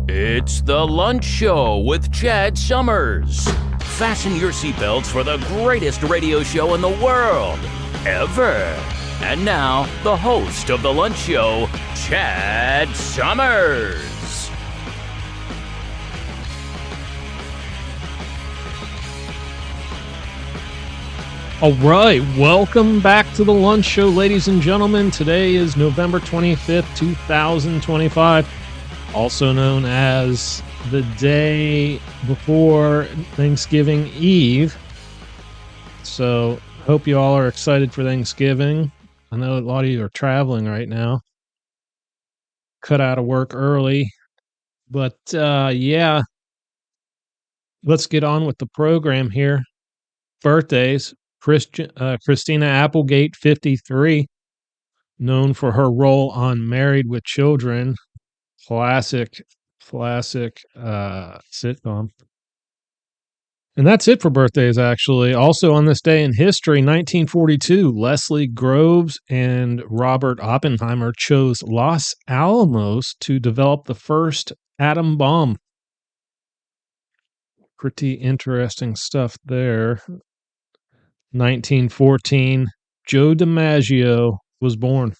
It's The Lunch Show with Chad Summers. Fasten your seatbelts for the greatest radio show in the world, ever. And now, the host of The Lunch Show, Chad Summers. All right, welcome back to The Lunch Show, ladies and gentlemen. Today is November 25th, 2025, also known as the day before Thanksgiving Eve. So, hope you all are excited for Thanksgiving. I know a lot of you are traveling right now. Cut out of work early. But, yeah, let's get on with the program here. Birthdays. Christina Applegate, 53, known for her role on Married with Children, classic sitcom. And that's it for birthdays, actually. Also on this day in history, 1942, Leslie Groves and Robert Oppenheimer chose Los Alamos to develop the first atom bomb. Pretty interesting stuff there. 1914, Joe DiMaggio was born.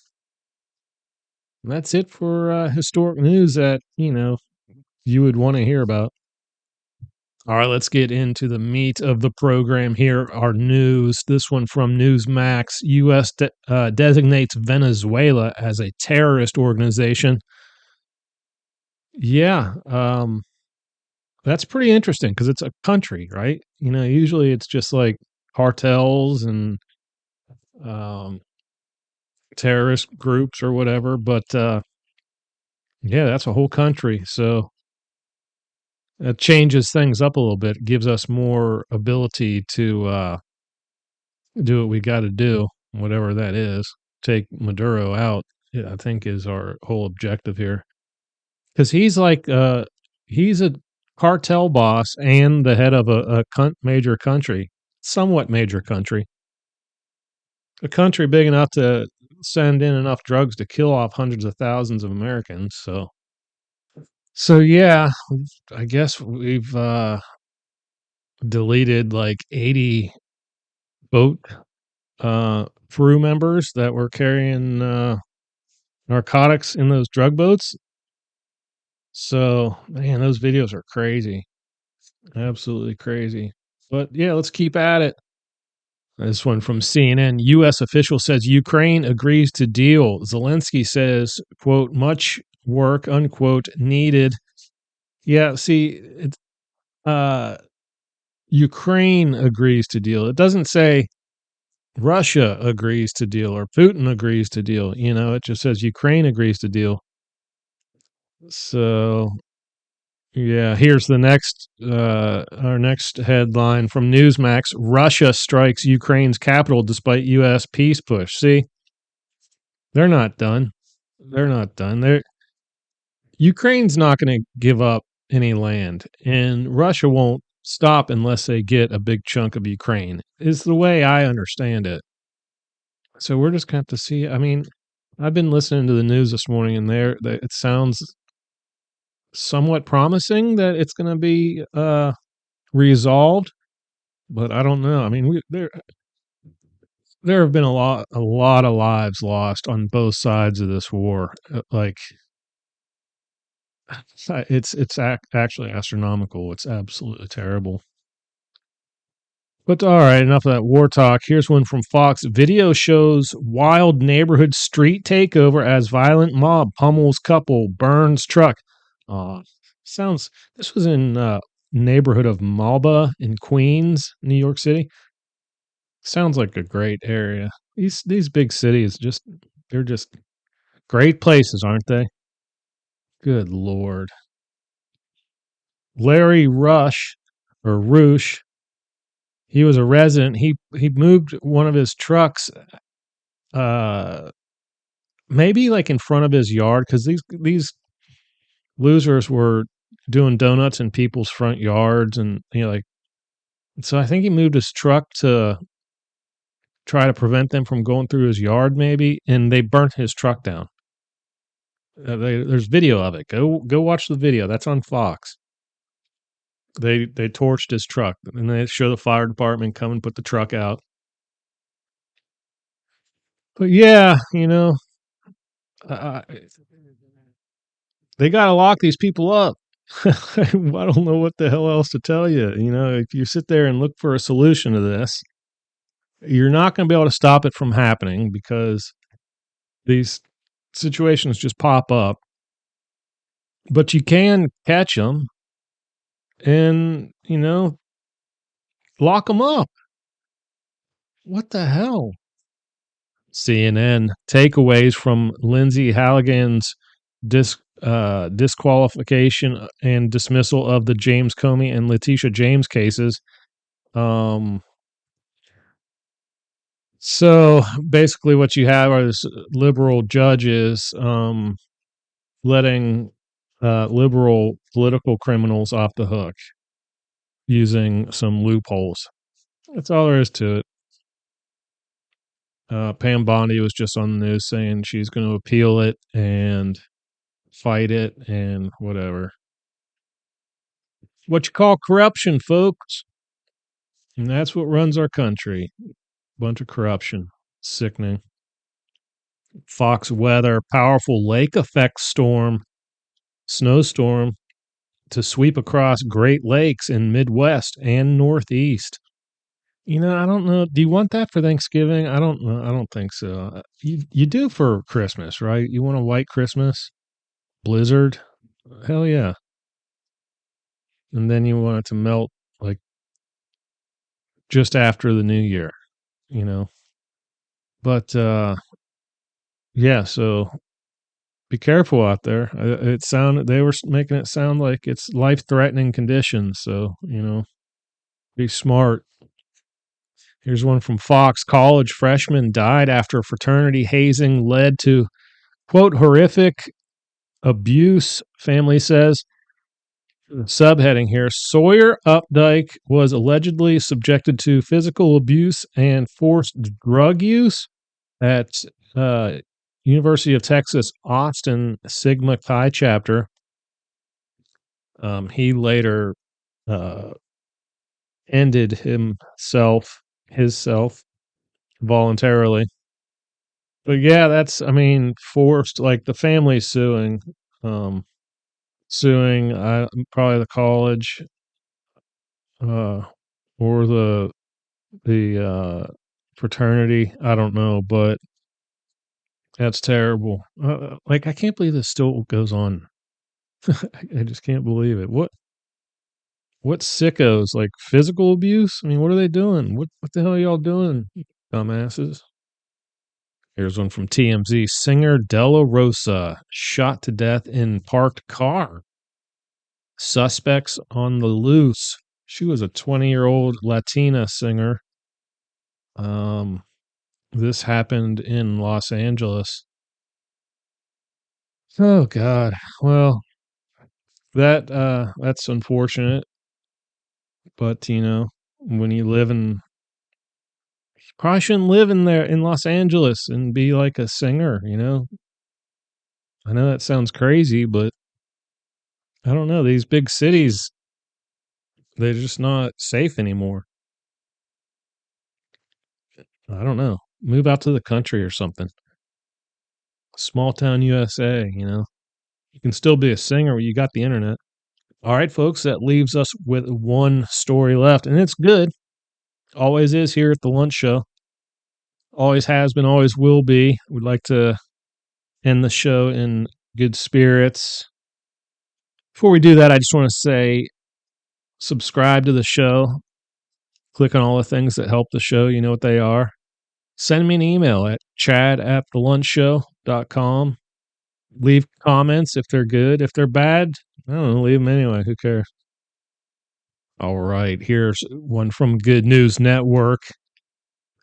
And that's it for historic news that, you would want to hear about. All right, let's get into the meat of the program here. Our news, this one from Newsmax. U.S. designates Venezuela as a terrorist organization. Yeah, that's pretty interesting because it's a country, right? Usually it's just like cartels and terrorist groups or whatever, but yeah, that's a whole country. So it changes things up a little bit. It gives us more ability to do what we got to do, whatever that is. Take Maduro out, I think, is our whole objective here, because he's like he's a cartel boss and the head of a major country, somewhat major country, a country big enough to send in enough drugs to kill off hundreds of thousands of Americans. So yeah, I guess we've deleted like 80 boat crew members that were carrying narcotics in those drug boats. So man, those videos are crazy, absolutely crazy. But yeah, let's keep at it. This one from CNN. U.S. official says Ukraine agrees to deal. Zelensky says, quote, much work, unquote, needed. Yeah, see, Ukraine agrees to deal. It doesn't say Russia agrees to deal or Putin agrees to deal. It just says Ukraine agrees to deal. So, yeah, here's the our next headline from Newsmax. Russia strikes Ukraine's capital despite U.S. peace push. See, they're not done. Ukraine's not going to give up any land, and Russia won't stop unless they get a big chunk of Ukraine, is the way I understand it. So we're just going to have to see. I mean, I've been listening to the news this morning, and it sounds somewhat promising that it's going to be resolved, but I don't know. I mean, there have been a lot of lives lost on both sides of this war. Like, it's actually astronomical. It's absolutely terrible. But all right, enough of that war talk. Here's one from Fox. Video shows wild neighborhood street takeover as violent mob pummels couple, burns truck. This was in neighborhood of Malba in Queens, New York City. Sounds like a great area. These big cities they're just great places, aren't they? Good Lord. Larry Rush, he was a resident. He moved one of his trucks, maybe like in front of his yard, because these losers were doing donuts in people's front yards, and so I think he moved his truck to try to prevent them from going through his yard, maybe, and they burnt his truck down. There's video of it. Go watch the video. That's on Fox. They torched his truck, and they show the fire department come and put the truck out. But yeah, uh, they got to lock these people up. I don't know what the hell else to tell you. If you sit there and look for a solution to this, you're not going to be able to stop it from happening because these situations just pop up. But you can catch them and, lock them up. What the hell? CNN takeaways from Lindsay Halligan's disqualification and dismissal of the James Comey and Letitia James cases. So basically, what you have are this liberal judges letting liberal political criminals off the hook using some loopholes. That's all there is to it. Pam Bondi was just on the news saying she's going to appeal it and fight it and whatever. What you call corruption, folks. And that's what runs our country. Bunch of corruption. Sickening. Fox weather, powerful lake effect snowstorm to sweep across Great Lakes in Midwest and Northeast. I don't know. Do you want that for Thanksgiving? I don't know. I don't think so. You do for Christmas, right? You want a white Christmas? Blizzard? Hell yeah. And then you want it to melt like just after the new year, But yeah, so be careful out there. They were making it sound like it's life-threatening conditions, so, be smart. Here's one from Fox. College freshman died after fraternity hazing led to, quote, horrific abuse, family says. Subheading here: Sawyer Updike was allegedly subjected to physical abuse and forced drug use at University of Texas Austin Sigma Chi chapter. He later ended himself voluntarily. But yeah, forced, like the family suing probably the college or the fraternity. I don't know, but that's terrible. I can't believe this still goes on. I just can't believe it. What sickos? Like physical abuse? I mean, what are they doing? What the hell are y'all doing, dumbasses? Here's one from TMZ. Singer Della Rosa shot to death in parked car. Suspects on the loose. She was a 20-year-old Latina singer. This happened in Los Angeles. Oh God. Well, that's unfortunate. But when you probably shouldn't live in Los Angeles and be like a singer, I know that sounds crazy, but I don't know. These big cities, they're just not safe anymore. I don't know. Move out to the country or something. Small town USA, You can still be a singer. You got the internet. All right, folks, that leaves us with one story left, and it's good. Always is here at the Lunch Show. Always has been, always will be. We'd like to end the show in good spirits. Before we do that, I just want to say subscribe to the show. Click on all the things that help the show. You know what they are. Send me an email at chad@thelunchshow.com. Leave comments if they're good. If they're bad, I don't know, leave them anyway. Who cares? All right, here's one from Good News Network.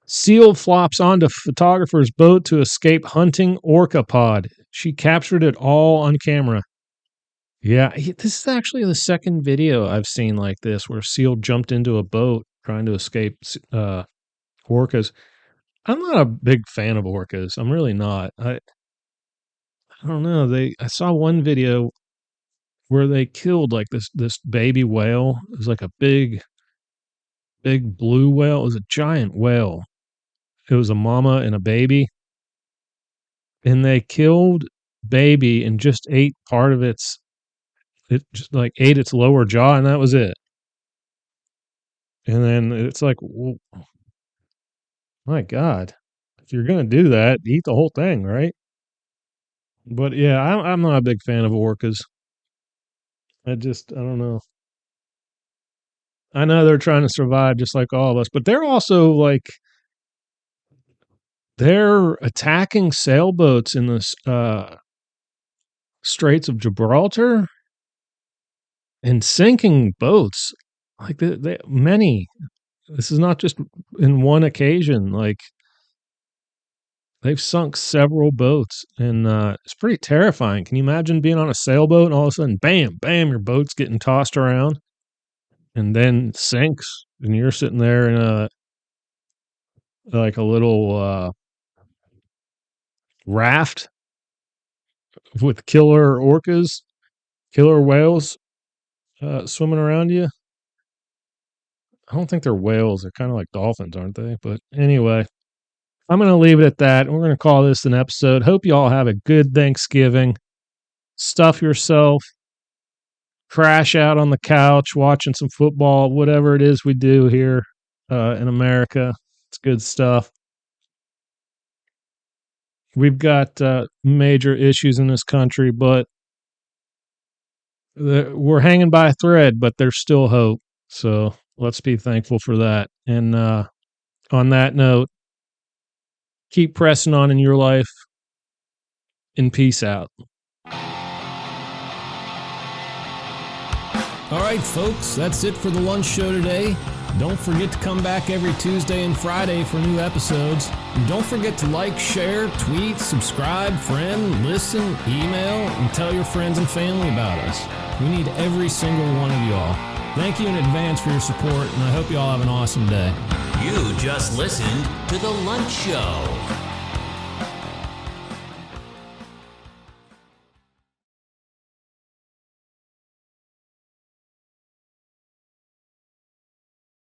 Seal flops onto photographer's boat to escape hunting orca pod. She captured it all on camera. Yeah, this is actually the second video I've seen like this where seal jumped into a boat trying to escape orcas. I'm not a big fan of orcas. I'm really not. I don't know. I saw one video where they killed like this baby whale. It was like a big blue whale. It was a giant whale. It was a mama and a baby, and they killed baby and just ate part of it just like ate its lower jaw, and that was it. And then it's like, well, my God, if you're gonna do that, eat the whole thing, right? But yeah, I'm not a big fan of orcas. I don't know. I know they're trying to survive just like all of us, but they're also like they're attacking sailboats in the Straits of Gibraltar and sinking boats. Like many. This is not just in one occasion. Like they've sunk several boats, and it's pretty terrifying. Can you imagine being on a sailboat and all of a sudden, bam, bam, your boat's getting tossed around and then sinks, and you're sitting there in a little raft with killer orcas, killer whales swimming around you. I don't think they're whales. They're kind of like dolphins, aren't they? But anyway, I'm going to leave it at that. We're going to call this an episode. Hope you all have a good Thanksgiving. Stuff yourself. Crash out on the couch, watching some football, whatever it is we do here in America. It's good stuff. We've got major issues in this country, but we're hanging by a thread, but there's still hope. So let's be thankful for that. And on that note, keep pressing on in your life, and peace out. All right, folks, that's it for the lunch show today. Don't forget to come back every Tuesday and Friday for new episodes. And don't forget to like, share, tweet, subscribe, friend, listen, email, and tell your friends and family about us. We need every single one of y'all. Thank you in advance for your support, and I hope you all have an awesome day. You just listened to The Lunch Show.